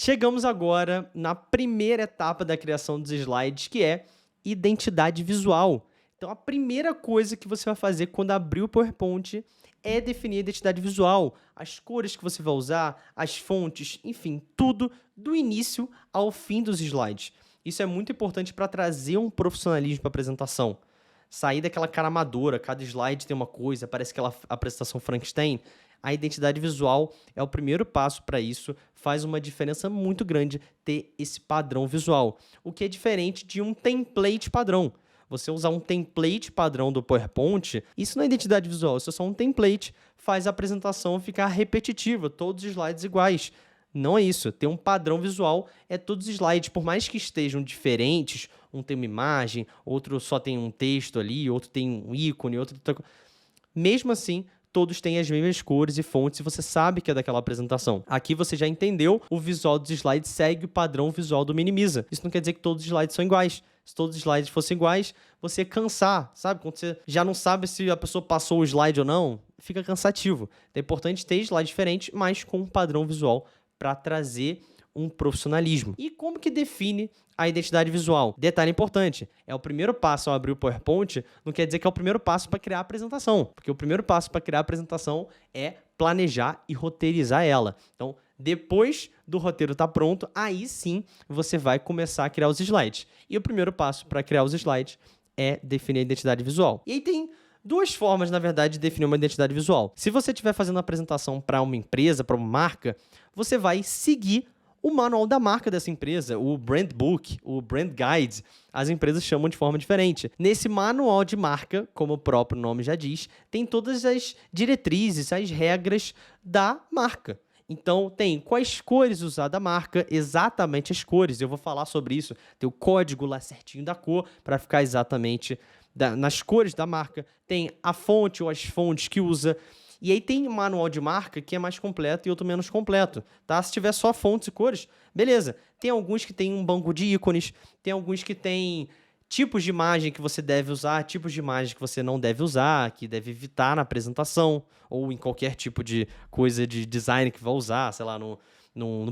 Chegamos agora na primeira etapa da criação dos slides, que é identidade visual. Então, a primeira coisa que você vai fazer quando abrir o PowerPoint é definir a identidade visual, as cores que você vai usar, as fontes, enfim, tudo do início ao fim dos slides. Isso é muito importante para trazer um profissionalismo para a apresentação. Sair daquela cara amadora, cada slide tem uma coisa, parece aquela apresentação Frankenstein. A identidade visual é o primeiro passo para isso, faz uma diferença muito grande ter esse padrão visual, o que é diferente de um template padrão. Você usar um template padrão do PowerPoint, isso não é identidade visual, isso é só um template, faz a apresentação ficar repetitiva, todos os slides iguais. Não é isso, ter um padrão visual é todos os slides, por mais que estejam diferentes, um tem uma imagem, outro só tem um texto ali, outro tem um ícone, outro... Mesmo assim, todos têm as mesmas cores e fontes e você sabe que é daquela apresentação. Aqui você já entendeu, o visual dos slides segue o padrão visual do Minimiza. Isso não quer dizer que todos os slides são iguais. Se todos os slides fossem iguais, você ia cansar, sabe? Quando você já não sabe se a pessoa passou o slide ou não, fica cansativo. Então é importante ter slides diferentes, mas com um padrão visual para trazer um profissionalismo. E como que define a identidade visual? Detalhe importante, é o primeiro passo ao abrir o PowerPoint, não quer dizer que é o primeiro passo para criar a apresentação, porque o primeiro passo para criar a apresentação é planejar e roteirizar ela. Então, depois do roteiro estar pronto, aí sim você vai começar a criar os slides. E o primeiro passo para criar os slides é definir a identidade visual. E aí tem duas formas, na verdade, de definir uma identidade visual. Se você estiver fazendo uma apresentação para uma empresa, para uma marca, você vai seguir o manual da marca dessa empresa, o Brand Book, o Brand Guide, as empresas chamam de forma diferente. Nesse manual de marca, como o próprio nome já diz, tem todas as diretrizes, as regras da marca. Então, tem quais cores usar da marca, exatamente as cores. Eu vou falar sobre isso. Tem o código lá certinho da cor, para ficar exatamente nas cores da marca. Tem a fonte ou as fontes que usa. E aí tem um manual de marca que é mais completo e outro menos completo, tá? Se tiver só fontes e cores, beleza. Tem alguns que tem um banco de ícones, tem alguns que tem tipos de imagem que você deve usar, tipos de imagem que você não deve usar, que deve evitar na apresentação, ou em qualquer tipo de coisa de design que vai usar, sei lá, no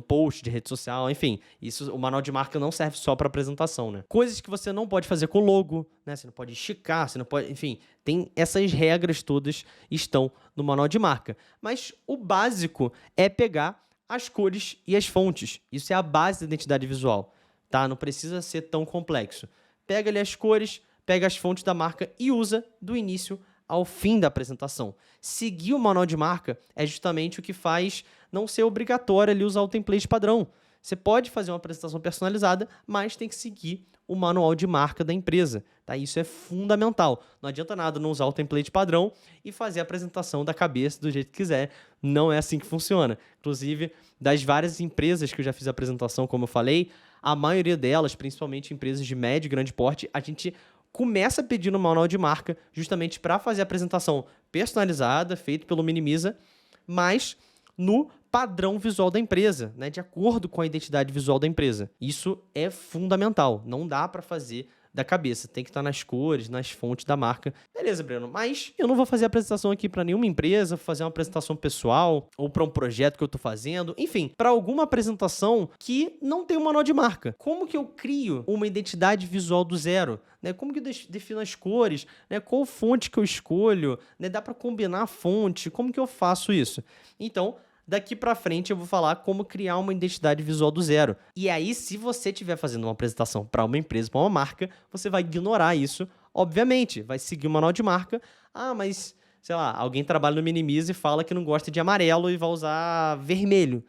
post de rede social, enfim. Isso, o manual de marca não serve só para apresentação, né? Coisas que você não pode fazer com logo, né? Você não pode esticar, você não pode... Enfim, tem essas regras todas estão no manual de marca. Mas o básico é pegar as cores e as fontes. Isso é a base da identidade visual, tá? Não precisa ser tão complexo. Pega ali as cores, pega as fontes da marca e usa do início ao fim da apresentação. Seguir o manual de marca é justamente o que faz não ser obrigatório ali usar o template padrão. Você pode fazer uma apresentação personalizada, mas tem que seguir o manual de marca da empresa, tá? Isso é fundamental. Não adianta nada não usar o template padrão e fazer a apresentação da cabeça do jeito que quiser. Não é assim que funciona. Inclusive, das várias empresas que eu já fiz a apresentação, como eu falei, a maioria delas, principalmente empresas de médio e grande porte, a gente começa pedindo um manual de marca justamente para fazer a apresentação personalizada, feito pelo Minimiza, mas no padrão visual da empresa, né, de acordo com a identidade visual da empresa. Isso é fundamental, não dá para fazer da cabeça, tem que estar nas cores, nas fontes da marca. Beleza, Breno, mas eu não vou fazer apresentação aqui para nenhuma empresa, vou fazer uma apresentação pessoal ou para um projeto que eu estou fazendo, enfim, para alguma apresentação que não tem um manual de marca. Como que eu crio uma identidade visual do zero? Né? Como que eu defino as cores? Né? Qual fonte que eu escolho? Né? Dá para combinar a fonte? Como que eu faço isso? Então, daqui para frente eu vou falar como criar uma identidade visual do zero. E aí, se você estiver fazendo uma apresentação para uma empresa, para uma marca, você vai ignorar isso, obviamente. Vai seguir o manual de marca. Ah, mas, sei lá, alguém trabalha no Minimize e fala que não gosta de amarelo e vai usar vermelho.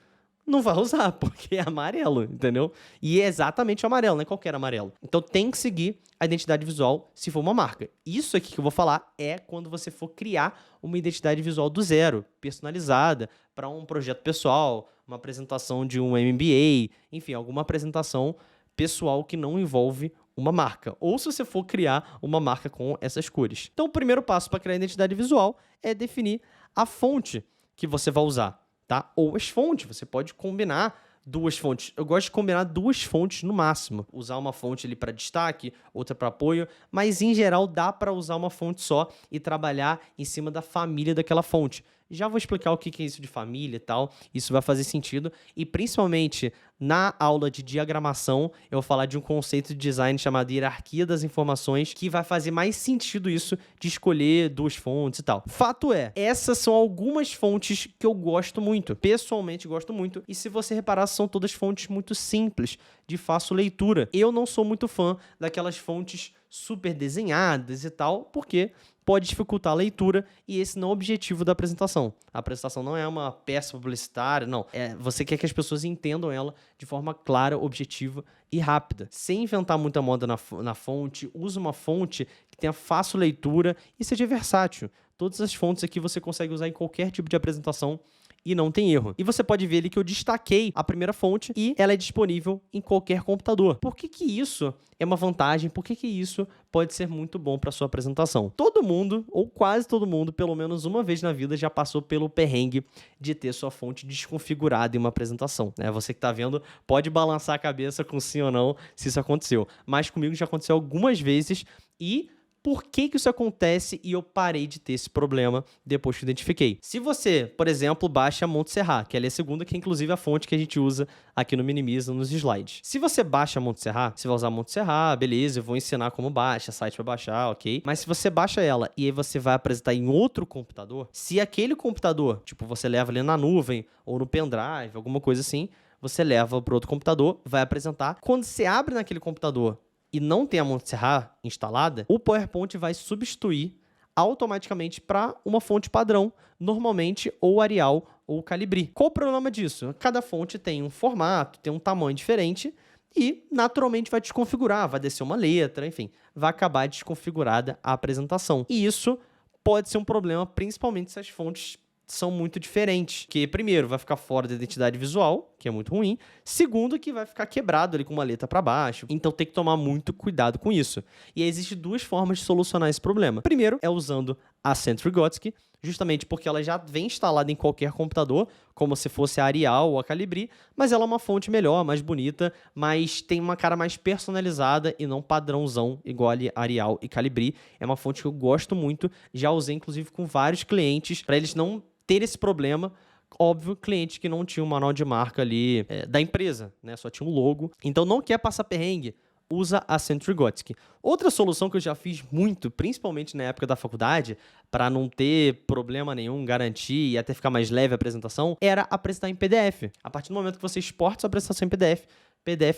Não vai usar, porque é amarelo, entendeu? E é exatamente o amarelo, não é qualquer amarelo. Então tem que seguir a identidade visual se for uma marca. Isso aqui que eu vou falar é quando você for criar uma identidade visual do zero, personalizada, para um projeto pessoal, uma apresentação de um MBA, enfim, alguma apresentação pessoal que não envolve uma marca. Ou se você for criar uma marca com essas cores. Então o primeiro passo para criar a identidade visual é definir a fonte que você vai usar. Tá? Ou as fontes, você pode combinar duas fontes. Eu gosto de combinar duas fontes no máximo. Usar uma fonte ali para destaque, outra para apoio, mas em geral dá para usar uma fonte só e trabalhar em cima da família daquela fonte. Já vou explicar o que é isso de família e tal, isso vai fazer sentido. E principalmente na aula de diagramação, eu vou falar de um conceito de design chamado hierarquia das informações, que vai fazer mais sentido isso de escolher duas fontes e tal. Fato é, essas são algumas fontes que eu gosto muito, pessoalmente gosto muito, e se você reparar, são todas fontes muito simples, de fácil leitura. Eu não sou muito fã daquelas fontes super desenhadas e tal, porque pode dificultar a leitura e esse não é o objetivo da apresentação. A apresentação não é uma peça publicitária, não. Você quer que as pessoas entendam ela de forma clara, objetiva e rápida. Sem inventar muita moda na fonte, use uma fonte que tenha fácil leitura e seja versátil. Todas as fontes aqui você consegue usar em qualquer tipo de apresentação e não tem erro. E você pode ver ali que eu destaquei a primeira fonte e ela é disponível em qualquer computador. Por que isso é uma vantagem? Por que isso pode ser muito bom para sua apresentação? Todo mundo, ou quase todo mundo, pelo menos uma vez na vida, já passou pelo perrengue de ter sua fonte desconfigurada em uma apresentação, né? Você que está vendo pode balançar a cabeça com sim ou não se isso aconteceu. Mas comigo já aconteceu algumas vezes e por que isso acontece e eu parei de ter esse problema depois que identifiquei? Se você, por exemplo, baixa a Montserrat, que ela é a segunda, que é inclusive a fonte que a gente usa aqui no Minimiza, nos slides. Se você baixa a Montserrat, você vai usar a Montserrat, beleza, eu vou ensinar como baixa, site para baixar, ok? Mas se você baixa ela e aí você vai apresentar em outro computador, se aquele computador, tipo, você leva ali na nuvem ou no pendrive, alguma coisa assim, você leva para outro computador, vai apresentar. Quando você abre naquele computador e não tem a Montserrat instalada, o PowerPoint vai substituir automaticamente para uma fonte padrão, normalmente ou Arial ou Calibri. Qual o problema disso? Cada fonte tem um formato, tem um tamanho diferente e naturalmente vai desconfigurar, vai descer uma letra, enfim, vai acabar desconfigurada a apresentação. E isso pode ser um problema, principalmente se as fontes são muito diferentes, que primeiro vai ficar fora da identidade visual, que é muito ruim, segundo que vai ficar quebrado ali com uma letra para baixo, então tem que tomar muito cuidado com isso. E existem duas formas de solucionar esse problema. Primeiro é usando a Centric-Gotsky, justamente porque ela já vem instalada em qualquer computador, como se fosse a Arial ou a Calibri, mas ela é uma fonte melhor, mais bonita, mas tem uma cara mais personalizada e não padrãozão igual a Arial e Calibri. É uma fonte que eu gosto muito, já usei inclusive com vários clientes, para eles não ter esse problema. Óbvio, cliente que não tinha um manual de marca ali da empresa, né? Só tinha um logo. Então não quer passar perrengue, usa a Centric-Gotsky. Outra solução que eu já fiz muito, principalmente na época da faculdade, para não ter problema nenhum, garantir e até ficar mais leve a apresentação, era apresentar em PDF. A partir do momento que você exporta sua apresentação em PDF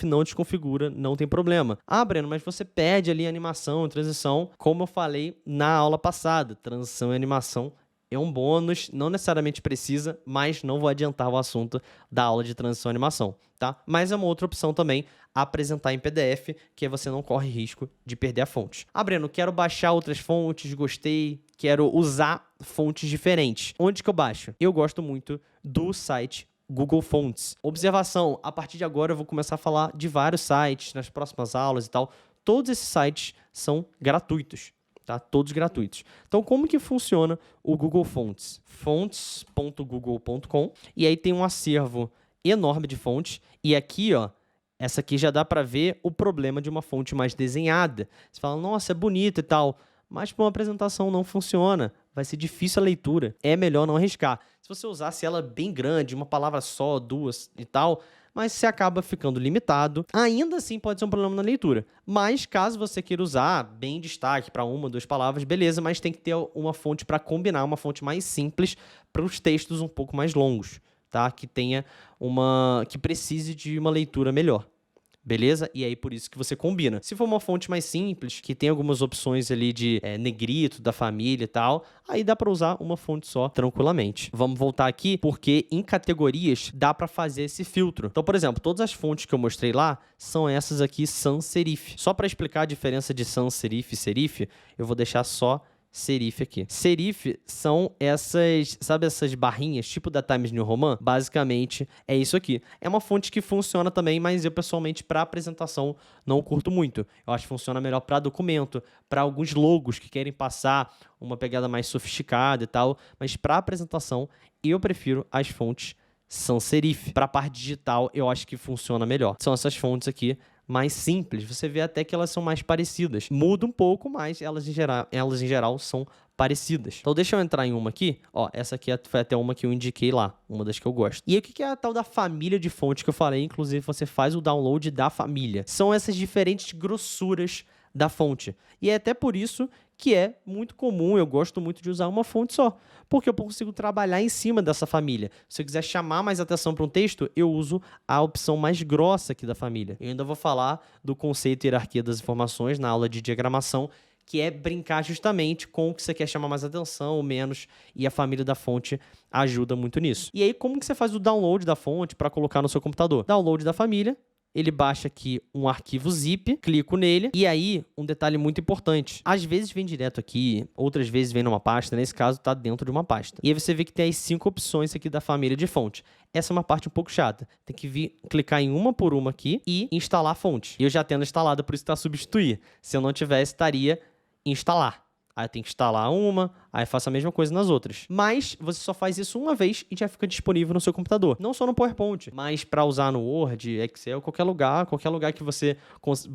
não desconfigura, não tem problema. Ah, Breno, mas você perde ali a animação, transição, como eu falei na aula passada. Transição e animação é um bônus, não necessariamente precisa, mas não vou adiantar o assunto da aula de transição e animação, tá? Mas é uma outra opção também, apresentar em PDF, que aí você não corre risco de perder a fonte. Ah, Breno, quero baixar outras fontes, gostei, quero usar fontes diferentes. Onde que eu baixo? Eu gosto muito do site Google Fonts. Observação, a partir de agora eu vou começar a falar de vários sites nas próximas aulas e tal. Todos esses sites são gratuitos. Tá? Todos gratuitos. Então, como que funciona o Google Fonts? Fonts.google.com, e aí tem um acervo enorme de fontes, e aqui, ó, essa aqui já dá para ver o problema de uma fonte mais desenhada. Você fala, nossa, é bonita e tal, mas para uma apresentação não funciona, vai ser difícil a leitura, é melhor não arriscar. Se você usasse ela bem grande, uma palavra só, duas e tal, mas você acaba ficando limitado. Ainda assim pode ser um problema na leitura. Mas caso você queira usar bem destaque para uma, duas palavras, beleza, mas tem que ter uma fonte para combinar, uma fonte mais simples para os textos um pouco mais longos, tá? Que precise de uma leitura melhor. Beleza? E aí, por isso que você combina. Se for uma fonte mais simples, que tem algumas opções ali de negrito, da família e tal, aí dá para usar uma fonte só tranquilamente. Vamos voltar aqui, porque em categorias dá para fazer esse filtro. Então, por exemplo, todas as fontes que eu mostrei lá são essas aqui sans serif. Só para explicar a diferença de sans serif e serif, eu vou deixar só serif aqui. Serif são essas, sabe essas barrinhas, tipo da Times New Roman? Basicamente é isso aqui. É uma fonte que funciona também, mas eu pessoalmente para apresentação não curto muito. Eu acho que funciona melhor para documento, para alguns logos que querem passar uma pegada mais sofisticada e tal, mas para apresentação eu prefiro as fontes sans serif. Para a parte digital eu acho que funciona melhor. São essas fontes aqui, mais simples, você vê até que elas são mais parecidas. Muda um pouco, mas elas em geral são parecidas. Então deixa eu entrar em uma aqui. Ó, essa aqui foi até uma que eu indiquei lá, uma das que eu gosto. E aí, o que é a tal da família de fontes que eu falei? Inclusive, você faz o download da família. São essas diferentes grossuras da fonte. E é até por isso que é muito comum, eu gosto muito de usar uma fonte só, porque eu consigo trabalhar em cima dessa família. Se eu quiser chamar mais atenção para um texto, eu uso a opção mais grossa aqui da família. Eu ainda vou falar do conceito e hierarquia das informações na aula de diagramação, que é brincar justamente com o que você quer chamar mais atenção ou menos, e a família da fonte ajuda muito nisso. E aí, como que você faz o download da fonte para colocar no seu computador? Download da família. Ele baixa aqui um arquivo zip, clico nele, e aí, um detalhe muito importante. Às vezes vem direto aqui, outras vezes vem numa pasta, nesse caso está dentro de uma pasta. E aí você vê que tem as 5 opções aqui da família de fonte. Essa é uma parte um pouco chata. Tem que vir, clicar em uma por uma aqui e instalar a fonte. E eu já tendo instalado, por isso está substituir. Se eu não tivesse, estaria instalar. Aí tem que instalar uma, aí faço a mesma coisa nas outras. Mas você só faz isso uma vez e já fica disponível no seu computador. Não só no PowerPoint, mas para usar no Word, Excel, qualquer lugar que você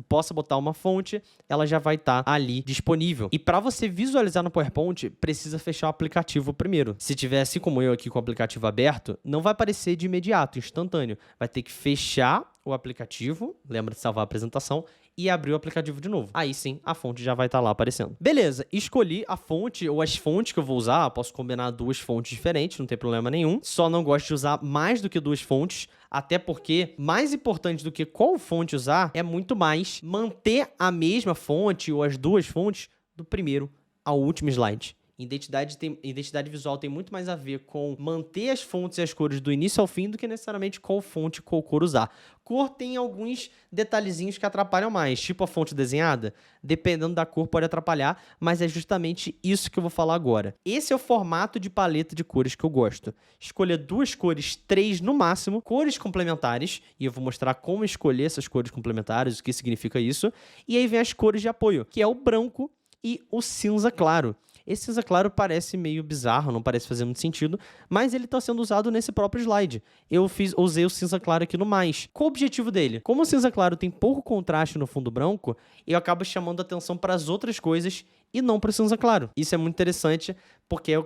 possa botar uma fonte, ela já vai estar ali disponível. E para você visualizar no PowerPoint, precisa fechar o aplicativo primeiro. Se tiver assim como eu aqui com o aplicativo aberto, não vai aparecer de imediato, instantâneo. Vai ter que fechar o aplicativo, lembra de salvar a apresentação, e abrir o aplicativo de novo. Aí sim, a fonte já vai estar lá aparecendo. Beleza, escolhi a fonte ou as fontes que eu vou usar. Posso combinar 2 fontes diferentes, não tem problema nenhum. Só não gosto de usar mais do que 2 fontes, até porque mais importante do que qual fonte usar é muito mais manter a mesma fonte ou as 2 fontes do primeiro ao último slide. Identidade visual tem muito mais a ver com manter as fontes e as cores do início ao fim do que necessariamente qual fonte, qual cor usar. Cor tem alguns detalhezinhos que atrapalham mais, tipo a fonte desenhada, dependendo da cor pode atrapalhar, mas é justamente isso que eu vou falar agora. Esse é o formato de paleta de cores que eu gosto. Escolher 2 cores, 3 no máximo, cores complementares, e eu vou mostrar como escolher essas cores complementares, o que significa isso, e aí vem as cores de apoio, que é o branco e o cinza claro. Esse cinza claro parece meio bizarro, não parece fazer muito sentido, mas ele está sendo usado nesse próprio slide. Eu usei o cinza claro aqui no mais. Qual o objetivo dele? Como o cinza claro tem pouco contraste no fundo branco, eu acabo chamando a atenção para as outras coisas e não para o cinza claro. Isso é muito interessante, porque a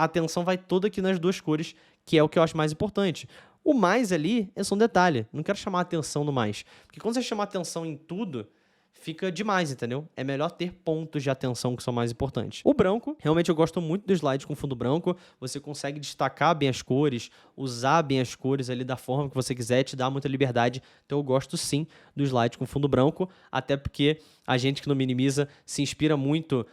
atenção vai toda aqui nas 2 cores, que é o que eu acho mais importante. O mais ali é só um detalhe. Não quero chamar a atenção no mais. Porque quando você chama a atenção em tudo, fica demais, entendeu? É melhor ter pontos de atenção que são mais importantes. O branco, realmente eu gosto muito do slide com fundo branco. Você consegue destacar bem as cores, usar bem as cores ali da forma que você quiser, te dá muita liberdade. Então eu gosto sim do slide com fundo branco, até porque a gente que não minimiza se inspira muito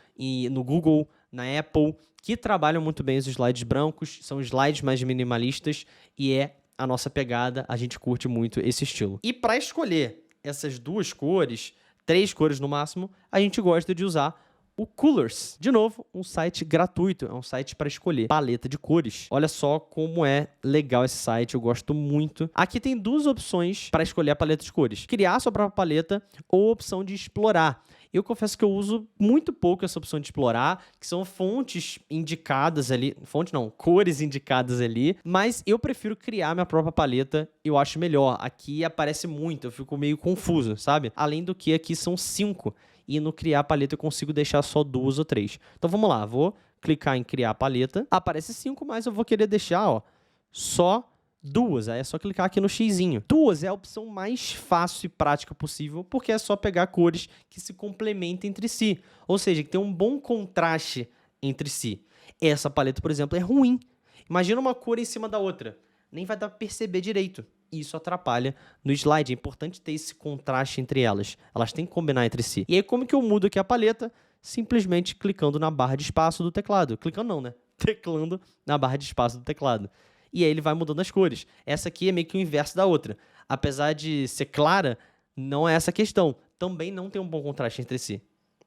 no Google, na Apple, que trabalham muito bem os slides brancos, são slides mais minimalistas e é a nossa pegada, a gente curte muito esse estilo. E para escolher essas 2 cores, 3 cores no máximo, a gente gosta de usar o Colors. De novo, um site gratuito, é um site para escolher paleta de cores. Olha só como é legal esse site, eu gosto muito. Aqui tem 2 opções para escolher a paleta de cores. Criar sua própria paleta ou a opção de explorar. Eu confesso que eu uso muito pouco essa opção de explorar, que são fontes indicadas ali, cores indicadas ali, mas eu prefiro criar minha própria paleta, eu acho melhor. Aqui aparece muito, eu fico meio confuso, sabe? Além do que aqui são 5, e no criar paleta eu consigo deixar só 2 ou 3. Então vamos lá, vou clicar em criar paleta, aparece 5, mas eu vou querer deixar, ó, só 2, aí é só clicar aqui no xizinho. 2 é a opção mais fácil e prática possível, porque é só pegar cores que se complementem entre si, ou seja, que tem um bom contraste entre si. Essa paleta, por exemplo, é ruim. Imagina uma cor em cima da outra, nem vai dar para perceber direito. Isso atrapalha no slide, é importante ter esse contraste entre elas. Elas têm que combinar entre si. E aí como que eu mudo aqui a paleta? Simplesmente clicando na barra de espaço do teclado. Clicando não, né? Teclando na barra de espaço do teclado. E aí ele vai mudando as cores. Essa aqui é meio que o inverso da outra. Apesar de ser clara, não é essa a questão. Também não tem um bom contraste entre si.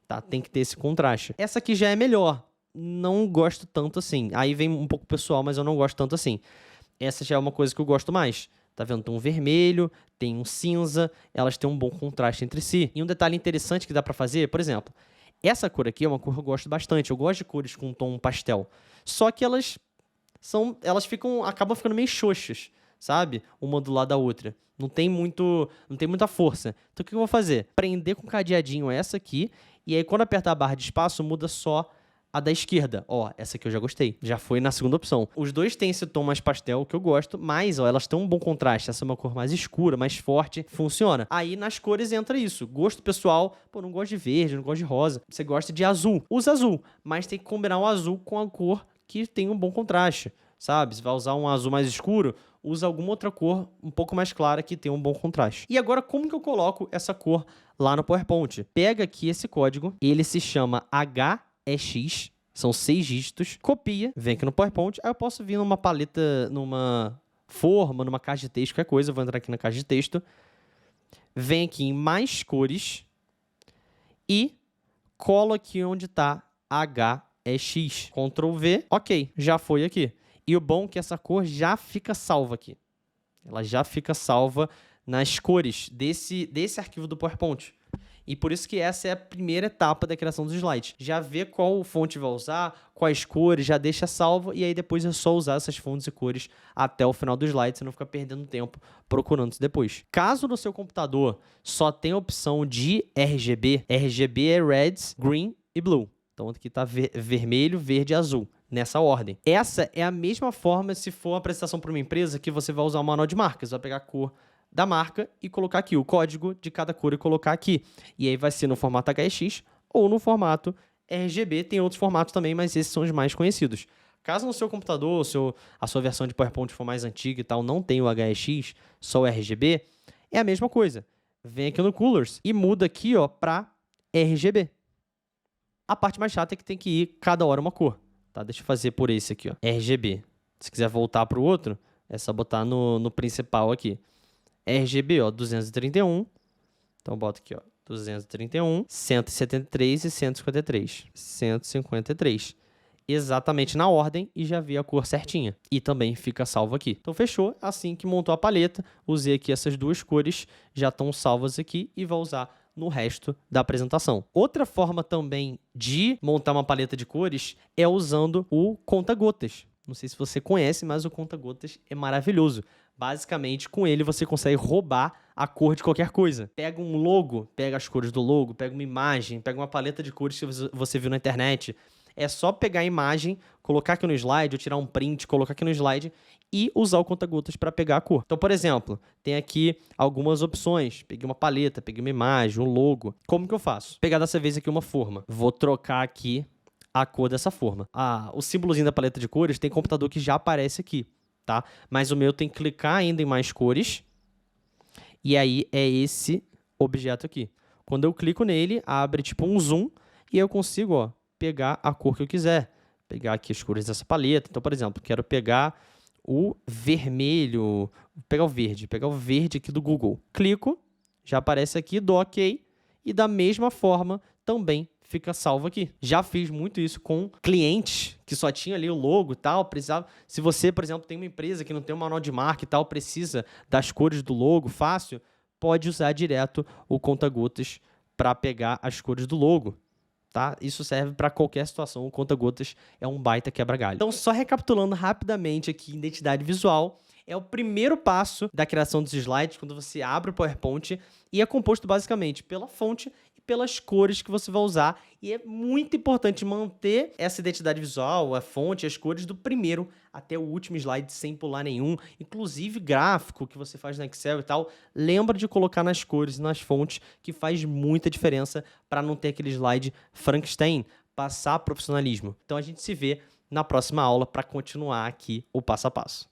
Tá? Tem que ter esse contraste. Essa aqui já é melhor. Não gosto tanto assim. Aí vem um pouco pessoal, mas eu não gosto tanto assim. Essa já é uma coisa que eu gosto mais. Tá vendo? Tem um vermelho, tem um cinza. Elas têm um bom contraste entre si. E um detalhe interessante que dá pra fazer, por exemplo, essa cor aqui é uma cor que eu gosto bastante. Eu gosto de cores com tom pastel. Só que elas acabam ficando meio xoxas, sabe? Uma do lado da outra. Não tem muita força. Então, o que eu vou fazer? Prender com o cadeadinho essa aqui, e aí quando apertar a barra de espaço, muda só a da esquerda. Ó, essa aqui eu já gostei. Já foi na segunda opção. Os dois têm esse tom mais pastel, que eu gosto, mas, ó, elas têm um bom contraste. Essa é uma cor mais escura, mais forte. Funciona. Aí, nas cores, entra isso. Gosto pessoal. Pô, não gosto de verde, não gosto de rosa. Você gosta de azul. Usa azul, mas tem que combinar o azul com a cor que tem um bom contraste, sabe? Se vai usar um azul mais escuro, usa alguma outra cor um pouco mais clara que tem um bom contraste. E agora, como que eu coloco essa cor lá no PowerPoint? Pega aqui esse código, ele se chama HEX, são 6 dígitos, copia, vem aqui no PowerPoint, aí eu posso vir numa paleta, numa forma, numa caixa de texto, qualquer coisa, eu vou entrar aqui na caixa de texto, vem aqui em mais cores e colo aqui onde está HEX. Ctrl V, ok, já foi aqui. E o bom é que essa cor já fica salva aqui. Ela já fica salva nas cores desse arquivo do PowerPoint. E por isso que essa é a primeira etapa da criação dos slides. Já vê qual fonte vai usar, quais cores, já deixa salva, e aí depois é só usar essas fontes e cores até o final do slide, você não fica perdendo tempo procurando isso depois. Caso no seu computador só tenha a opção de RGB, RGB é Red, Green e Blue. Então aqui está vermelho, verde e azul, nessa ordem. Essa é a mesma forma se for uma apresentação para uma empresa que você vai usar o manual de marcas. Vai pegar a cor da marca e colocar aqui o código de cada cor e colocar aqui. E aí vai ser no formato HEX ou no formato RGB. Tem outros formatos também, mas esses são os mais conhecidos. Caso no seu computador, a sua versão de PowerPoint for mais antiga e tal, não tem o HEX, só o RGB, é a mesma coisa. Vem aqui no Colors e muda aqui para RGB. A parte mais chata é que tem que ir cada hora uma cor. Tá? Deixa eu fazer por esse aqui, ó, RGB. Se quiser voltar para o outro, é só botar no principal aqui. RGB, ó, 231. Então, bota aqui, ó, 231, 173 e 153. 153. Exatamente na ordem e já vi a cor certinha. E também fica salvo aqui. Então, fechou. Assim que montou a paleta, usei aqui essas duas cores, já estão salvas aqui e vou usar no resto da apresentação. Outra forma também de montar uma paleta de cores é usando o conta-gotas. Não sei se você conhece, mas o conta-gotas é maravilhoso. Basicamente, com ele você consegue roubar a cor de qualquer coisa. Pega um logo, pega as cores do logo, pega uma imagem, pega uma paleta de cores que você viu na internet. É só pegar a imagem, colocar aqui no slide, ou tirar um print, colocar aqui no slide e usar o conta-gotas para pegar a cor. Então, por exemplo, tem aqui algumas opções. Peguei uma paleta, peguei uma imagem, um logo. Como que eu faço? Pegar dessa vez aqui uma forma. Vou trocar aqui a cor dessa forma. O símbolozinho da paleta de cores tem computador que já aparece aqui, tá? Mas o meu tem que clicar ainda em mais cores. E aí é esse objeto aqui. Quando eu clico nele, abre tipo um zoom e eu consigo, ó, pegar a cor que eu quiser. Pegar aqui as cores dessa paleta. Então, por exemplo, quero pegar o vermelho, pegar o verde aqui do Google. Clico, já aparece aqui, dou OK e da mesma forma também fica salvo aqui. Já fiz muito isso com clientes que só tinha ali o logo e tal, precisava. Se você, por exemplo, tem uma empresa que não tem um manual de marca e tal, precisa das cores do logo fácil, pode usar direto o conta-gotas para pegar as cores do logo. Tá? Isso serve para qualquer situação. O conta-gotas é um baita quebra-galho. Então, só recapitulando rapidamente aqui, identidade visual é o primeiro passo da criação dos slides, quando você abre o PowerPoint, e é composto basicamente pela fonte e pelas cores que você vai usar. E é muito importante manter essa identidade visual, a fonte, as cores do primeiro até o último slide sem pular nenhum, inclusive gráfico que você faz no Excel e tal. Lembra de colocar nas cores e nas fontes, que faz muita diferença para não ter aquele slide Frankenstein, passar profissionalismo. Então a gente se vê na próxima aula para continuar aqui o passo a passo.